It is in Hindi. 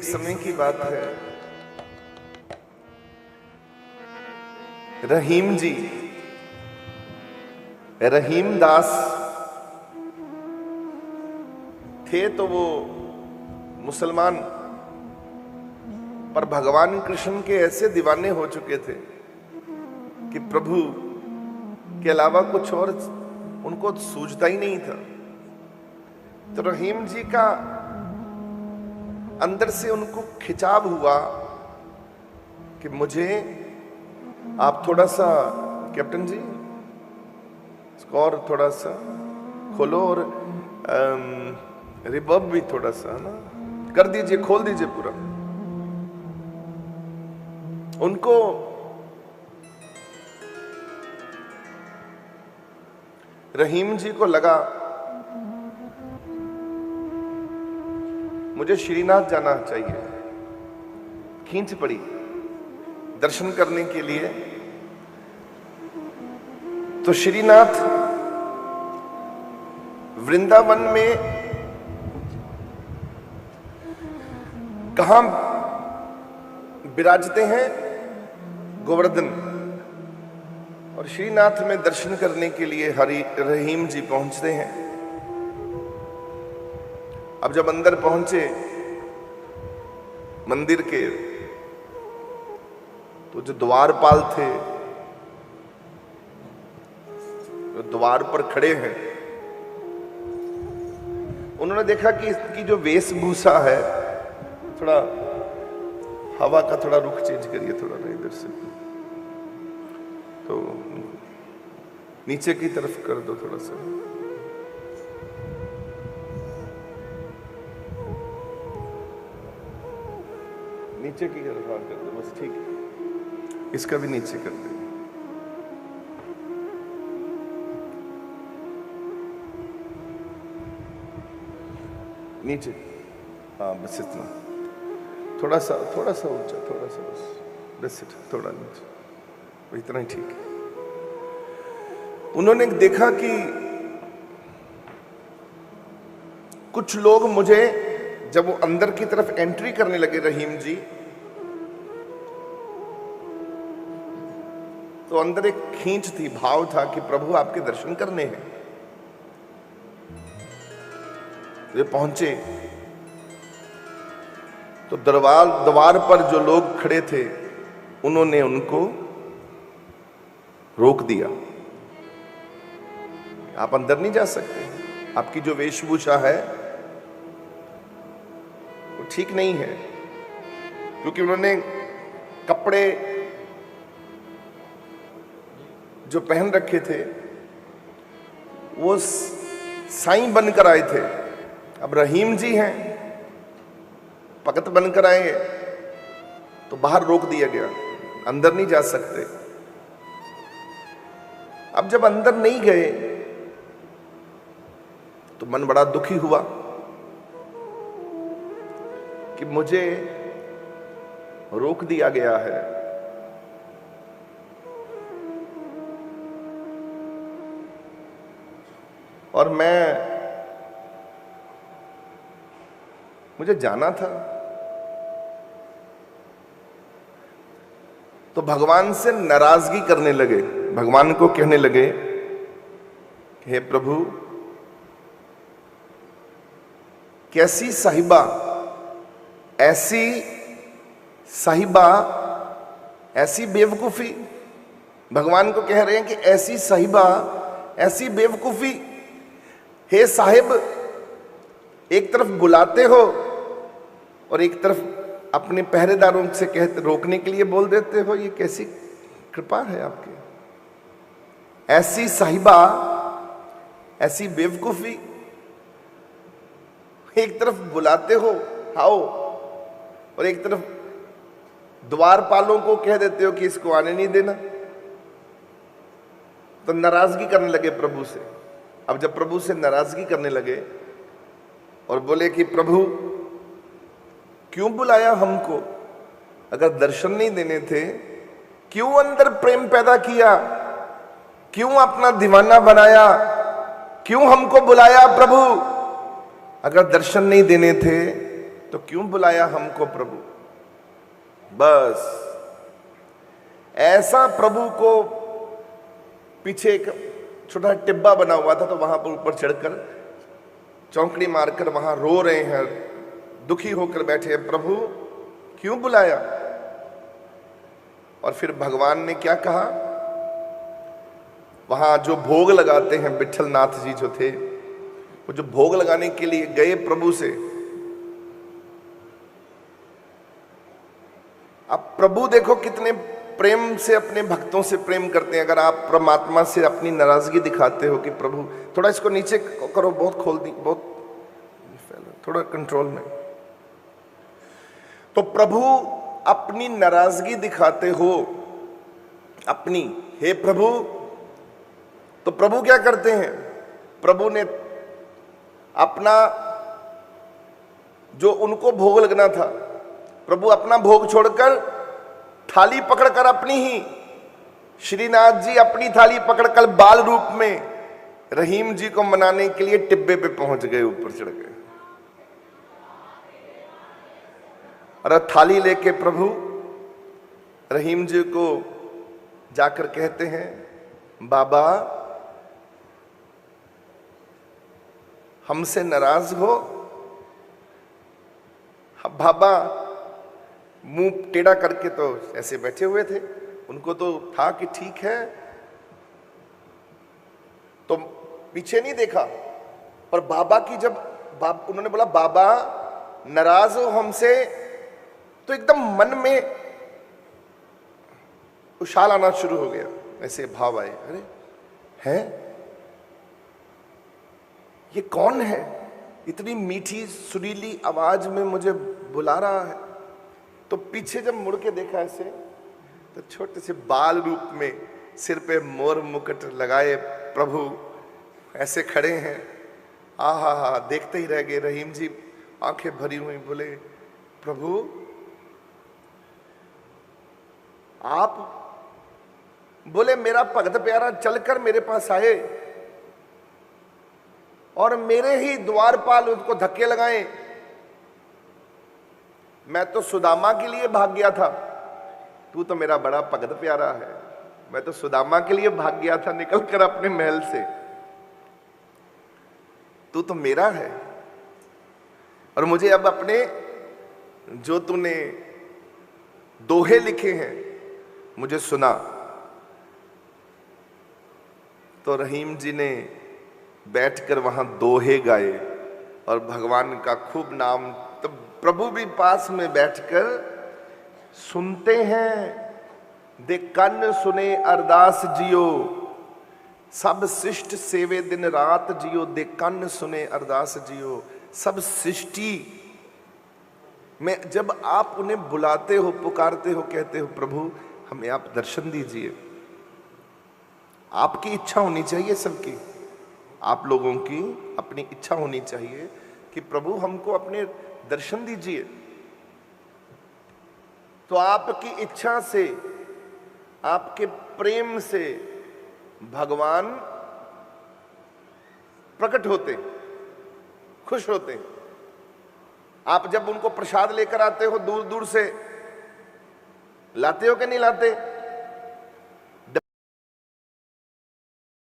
एक समय की बात है, रहीम जी, रहीम दास थे तो वो मुसलमान, पर भगवान कृष्ण के ऐसे दीवाने हो चुके थे कि प्रभु के अलावा कुछ और उनको सूझता ही नहीं था। तो रहीम जी का अंदर से उनको खिंचाव हुआ कि मुझे आप थोड़ा सा, कैप्टन जी इसको और थोड़ा सा खोलो और रिवर्ब भी थोड़ा सा ना कर दीजिए, खोल दीजिए पूरा। उनको रहीम जी को लगा मुझे श्रीनाथ जाना चाहिए, खींच पड़ी दर्शन करने के लिए। तो श्रीनाथ वृंदावन में कहां विराजते हैं? गोवर्धन। और श्रीनाथ में दर्शन करने के लिए रहीम जी पहुंचते हैं। अब जब अंदर पहुंचे मंदिर के, तो जो द्वारपाल थे जो द्वार पर खड़े हैं, उन्होंने देखा कि इसकी जो वेशभूषा है, थोड़ा हवा का थोड़ा रुख चेंज करिए, थोड़ा ना इधर से, तो नीचे की तरफ कर दो थोड़ा सा, नीचे की तरफ कर दो बस, ठीक है। इसका भी नीचे कर दो, नीचे, हाँ बस इतना, थोड़ा सा ऊंचा, थोड़ा सा बस थोड़ा नीचे, इतना ही ठीक है। उन्होंने देखा कि कुछ लोग मुझे, जब वो अंदर की तरफ एंट्री करने लगे रहीम जी, तो अंदर एक खींच थी, भाव था कि प्रभु आपके दर्शन करने हैं। वे पहुंचे तो द्वार पर जो लोग खड़े थे, उन्होंने उनको रोक दिया, आप अंदर नहीं जा सकते, आपकी जो वेशभूषा है वो ठीक नहीं है। क्योंकि उन्होंने कपड़े जो पहन रखे थे वो साईं बनकर आए थे। अब रहीम जी हैं, भगत बनकर आए, तो बाहर रोक दिया गया, अंदर नहीं जा सकते। अब जब अंदर नहीं गए तो मन बड़ा दुखी हुआ कि मुझे रोक दिया गया है। और मुझे जाना था। तो भगवान से नाराजगी करने लगे, भगवान को कहने लगे हे प्रभु, कैसी साहिबा, ऐसी साहिबा, ऐसी बेवकूफी। भगवान को कह रहे हैं कि ऐसी साहिबा, ऐसी बेवकूफी। हे साहिब, एक तरफ बुलाते हो और एक तरफ अपने पहरेदारों से कहते, रोकने के लिए बोल देते हो, ये कैसी कृपा है आपकी? ऐसी साहिबा, ऐसी बेवकूफी। एक तरफ बुलाते हो आओ, और एक तरफ द्वारपालों को कह देते हो कि इसको आने नहीं देना। तो नाराजगी करने लगे प्रभु से। अब जब प्रभु से नाराजगी करने लगे और बोले कि प्रभु क्यों बुलाया हमको? अगर दर्शन नहीं देने थे, क्यों अंदर प्रेम पैदा किया? क्यों अपना दीवाना बनाया? क्यों हमको बुलाया प्रभु? अगर दर्शन नहीं देने थे तो क्यों बुलाया हमको प्रभु। बस ऐसा प्रभु को पीछे एक छोटा टिब्बा बना हुआ था, तो वहां पर ऊपर चढ़कर चौंकड़ी मारकर वहां रो रहे हैं, दुखी होकर बैठे हैं, प्रभु क्यों बुलाया। और फिर भगवान ने क्या कहा, वहां जो भोग लगाते हैं विठल नाथ जी जो थे, वो जो भोग लगाने के लिए गए प्रभु से, अब प्रभु देखो कितने प्रेम से अपने भक्तों से प्रेम करते हैं। अगर आप परमात्मा से अपनी नाराजगी दिखाते हो कि प्रभु थोड़ा इसको नीचे करो, बहुत खोल दी, बहुत थोड़ा कंट्रोल में, तो प्रभु अपनी नाराजगी दिखाते हो अपनी, हे प्रभु, तो प्रभु क्या करते हैं, प्रभु ने अपना जो उनको भोग लगना था, प्रभु अपना भोग छोड़कर थाली पकड़कर अपनी ही, श्रीनाथ जी अपनी थाली पकड़कर बाल रूप में रहीम जी को मनाने के लिए टिब्बे पे पहुंच गए, ऊपर चढ़ गए। और थाली लेके प्रभु रहीम जी को जाकर कहते हैं, बाबा हमसे नाराज हो। बाबा मुंह टेढ़ा करके तो ऐसे बैठे हुए थे, उनको तो था कि ठीक है, तो पीछे नहीं देखा। पर बाबा की जब उन्होंने बोला बाबा नाराज हो हमसे, तो एकदम मन में उछाल आना शुरू हो गया, ऐसे भाव आए, अरे हैं ये कौन है, इतनी मीठी सुरीली आवाज में मुझे बुला रहा है। तो पीछे जब मुड़ के देखा ऐसे, तो छोटे से बाल रूप में सिर पे मोर मुकुट लगाए प्रभु ऐसे खड़े हैं। आहा हा, देखते ही रह गए। रहीम जी आंखें भरी हुई बोले, प्रभु आप, बोले मेरा भगत प्यारा चलकर मेरे पास आए और मेरे ही द्वारपाल उसको धक्के लगाए। मैं तो सुदामा के लिए भाग गया था, तू तो मेरा बड़ा भगत प्यारा है। मैं तो सुदामा के लिए भाग गया था निकलकर अपने महल से, तू तो मेरा है। और मुझे अब अपने जो तूने दोहे लिखे हैं मुझे सुना। तो रहीम जी ने बैठकर वहां दोहे गाए और भगवान का खूब नाम, तो प्रभु भी पास में बैठकर सुनते हैं। दे कन्न सुने अरदास जियो, सब शिष्ट सेवे दिन रात जियो। दे कन्न सुने अरदास जियो। सब सृष्टि में जब आप उन्हें बुलाते हो, पुकारते हो, कहते हो प्रभु हमें आप दर्शन दीजिए, आपकी इच्छा होनी चाहिए, सबकी, आप लोगों की अपनी इच्छा होनी चाहिए कि प्रभु हमको अपने दर्शन दीजिए। तो आपकी इच्छा से, आपके प्रेम से भगवान प्रकट होते, खुश होते। आप जब उनको प्रसाद लेकर आते हो, दूर दूर से लाते हो कि नहीं लाते?